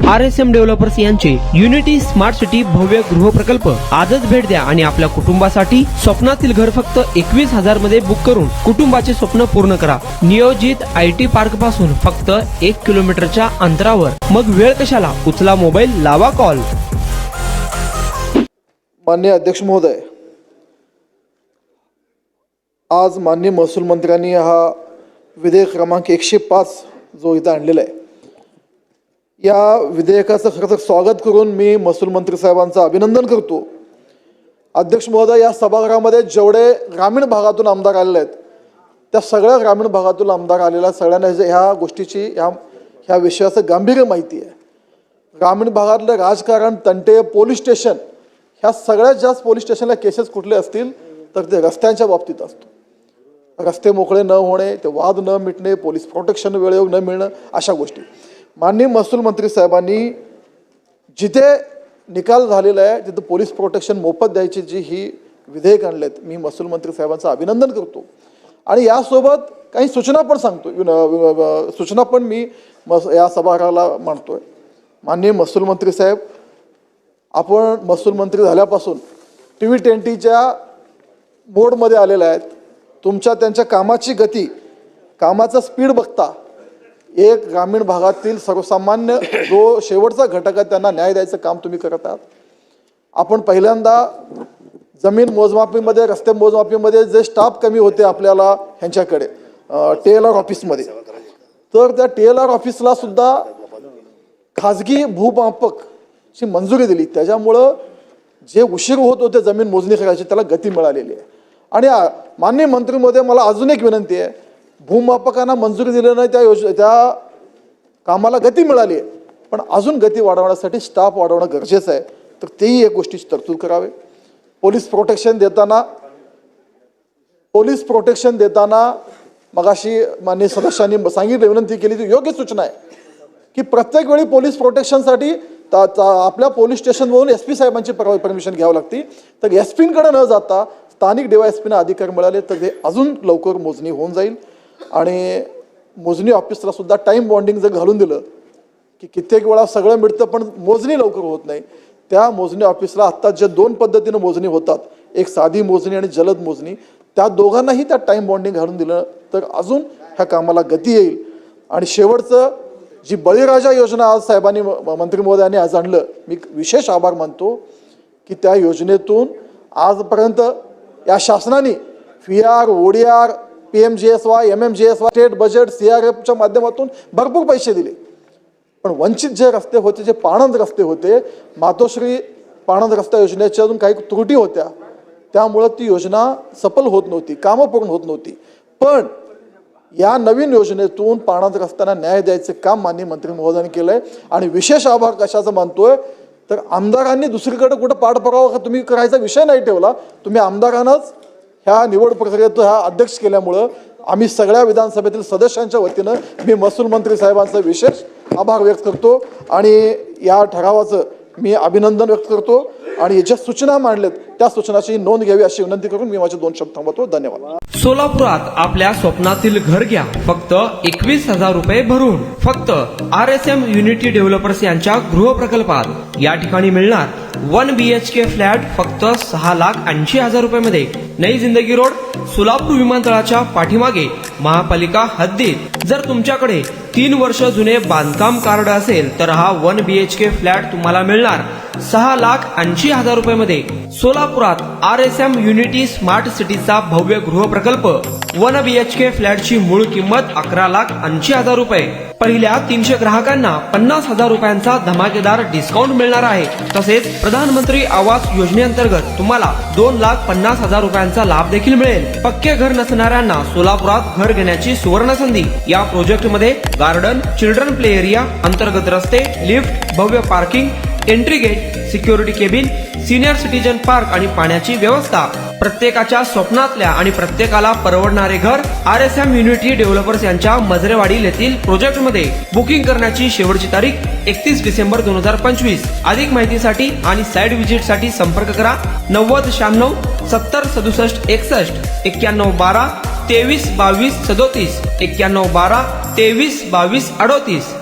RSM developers यांचे unity smart city भव्य गृह प्रकल्प आजच भेट द्या आणि आपल्या कुटुंबासाठी स्वप्नातील घर फक्त 21,000 मध्ये बुक करून कुटुंबाचे स्वप्न पूर्ण करा। नियोजित IT पार्क पासून फक्त 1 किलोमीटरच्या अंतरावर। मग वेळ कशाला, उचला मोबाईल, लावा कॉल। माननीय अध्यक्ष महोदय, आज माननीय महसूल मंत्र्यांनी हा विधेयक क्रमांक 105 जो इथं आणलेला आहे, या विधेयकाचं खरं तर स्वागत करून मी महसूल मंत्री साहेबांचं अभिनंदन करतो। अध्यक्ष महोदय, या सभागृहामध्ये जेवढे ग्रामीण भागातून आमदार आलेले आहेत, त्या सगळ्या ग्रामीण भागातून आमदार आलेल्या सगळ्यांना ह्या गोष्टीची ह्या विषयाचं गांभीर्य माहिती आहे। ग्रामीण भागातलं राजकारण, तंटे, पोलीस स्टेशन, ह्या सगळ्यात जास्त पोलीस स्टेशनला केसेस कुठले असतील तर ते रस्त्यांच्या बाबतीत असतो। रस्ते मोकळे न होणे, ते वाद न मिटणे, पोलीस प्रोटेक्शन वेळेवर न मिळणं, अशा गोष्टी। माननीय महसूल मंत्री साहेबांनी जिथे निकाल झालेला आहे तिथं पोलीस प्रोटेक्शन मोफत द्यायची जी ही विधेयक आणलेत, मी महसूल मंत्री साहेबांचं अभिनंदन करतो। आणि यासोबत काही सूचना पण सांगतो, सूचना पण मी या सभागृहाला मांडतोय। माननीय महसूल मंत्री साहेब, आपण महसूल मंत्री झाल्यापासून TV10च्या मोडमध्ये आलेले आहेत। त्यांच्या कामाची गती, कामाचा स्पीड बघता एक ग्रामीण भागातील सर्वसामान्य जो शेवटचा घटक आहे त्यांना न्याय द्यायचं काम तुम्ही करत आहात। आपण पहिल्यांदा जमीन मोजमापीमध्ये, रस्ते मोजमापीमध्ये जे स्टाफ कमी होते आपल्याला ह्यांच्याकडे TLR ऑफिसमध्ये, तर त्या TLR ऑफिसला सुद्धा खाजगी भूमापकची मंजुरी दिली। त्याच्यामुळं जे उशीर होत होते जमीन मोजणी करायची त्याला गती मिळालेली आहे। आणि माननीय मंत्री महोदय, मला अजून एक विनंती आहे, भूमापकांना मंजुरी दिली नाही त्या कामाला गती मिळाली आहे, पण अजून गती वाढवण्यासाठी स्टाफ वाढवणं गरजेचं आहे, तर तेही एक गोष्टीची तरतूद करावे। पोलीस प्रोटेक्शन देताना मगाशी माननीय सदस्यांनी सांगितलं, विनंती केली ती योग्य सूचना आहे की प्रत्येक वेळी पोलीस प्रोटेक्शनसाठी आपल्या पोलीस स्टेशनवरून SP साहेबांची परमिशन घ्यावी लागते, तर SPंकडे न जाता स्थानिक DYSPना अधिकार मिळाले तर ते अजून लवकर मोजणी होऊन जाईल। आणि मोजणी ऑफिसला सुद्धा टाईम बॉन्डिंग जर घालून दिलं की कित्येक वेळा सगळं मिळतं पण मोजणी लवकर होत नाही, त्या मोजणी ऑफिसला आत्ता जे 2 पद्धतीनं मोजणी होतात, एक साधी मोजणी आणि जलद मोजणी, त्या दोघांनाही त्या टाईम बॉन्डिंग घालून दिलं तर अजून ह्या कामाला गती येईल। आणि शेवटचं जी बळीराजा योजना आज साहेबांनी, मंत्री महोदयांनी आज आणलं, मी विशेष आभार मानतो की त्या योजनेतून आजपर्यंत या शासनाने VR, ODR, PMGSY, MMGSY, state budget, CRFच्या माध्यमातून भरपूर पैसे दिले, पण वंचित जे रस्ते होते, जे पाणंद रस्ते होते, मातोश्री पाणंद रस्ता योजनेच्या अजून काही त्रुटी होत्या, त्यामुळं ती योजना सफल होत नव्हती, कामं पूर्ण होत नव्हती। पण या नवीन योजनेतून पाणंद रस्त्यांना न्याय द्यायचं काम माननीय मंत्री महोदयांनी केलंय। आणि विशेष आभार कशाचं मानतोय तर आमदारांनी दुसरीकडे कुठं पाठपुरावा तुम्ही करायचा विषय नाही ठेवला, तुम्ही आमदारांनाच ह्या निवड प्रक्रियेत अध्यक्ष केल्यामुळं आम्ही सगळ्या विधानसभेतील सदस्यांच्या वतीनं मी महसूल मंत्री साहेबांचा विशेष आभार व्यक्त करतो आणि या ठरावाचं मी अभिनंदन व्यक्त करतो। आणि ज्या सूचना मांडल्यात त्या सूचनाची नोंद घ्यावी अशी विनंती करून मी माझे 2 शब्द थांबवतो। धन्यवाद। सोलापुरात आपल्या स्वप्नातील घर घ्या फक्त 21,000 रुपये भरून। फक्त RSM युनिटी डेव्हलपर्स यांच्या गृह प्रकल्पात या ठिकाणी मिळणार 1 BHK फ्लॅट फक्त 6,80,000 रुपये मध्ये। नई जिंदगी रोड, सोलापूर विमानतळाच्या पाठीमागे, महापालिका हद्दीत। जर तुमच्याकडे 3 वर्ष जुने बांधकाम कार्ड असेल तर हा 1 BHK फ्लॅट तुम्हाला मिळणार 6,80,000 रुपये मध्ये। सोलापुरात RSM युनिटी स्मार्ट सिटीचा भव्य गृह प्रकल्प 1 BHK फ्लॅटची मूळ किंमत 11,80,000 रुपये। पहिल्या 300 ग्राहकांना 50,000 रुपयांचा धमाकेदार डिस्काउंट मिळणार आहे। तसेच प्रधानमंत्री आवास योजनेअंतर्गत तुम्हाला 2,50,000 रुपयांचा लाभ देखील मिळेल। पक्के घर नसणाऱ्यांना सोलापुरात घर घेण्याची सुवर्ण संधी। या प्रोजेक्ट मध्ये गार्डन, चिल्ड्रन प्ले एरिया, अंतर्गत रस्ते, लिफ्ट, भव्य parking, entry gate, security cabin, senior citizen park आणि पाण्याची व्यवस्था। प्रत्येकाच्या स्वप्नातल्या आणि प्रत्येकाला परवडणारे घर RSM युनिटी डेव्हलपर्स यांच्या मजरेवाडी येथील प्रोजेक्ट मध्ये। बुकिंग करण्याची शेवटची तारीख 31 डिसेंबर 2025। अधिक माहितीसाठी आणि साइट व्हिजिट साठी संपर्क करा 9096 70 67 61 91 12 23 22 37 91 12 23 22 38।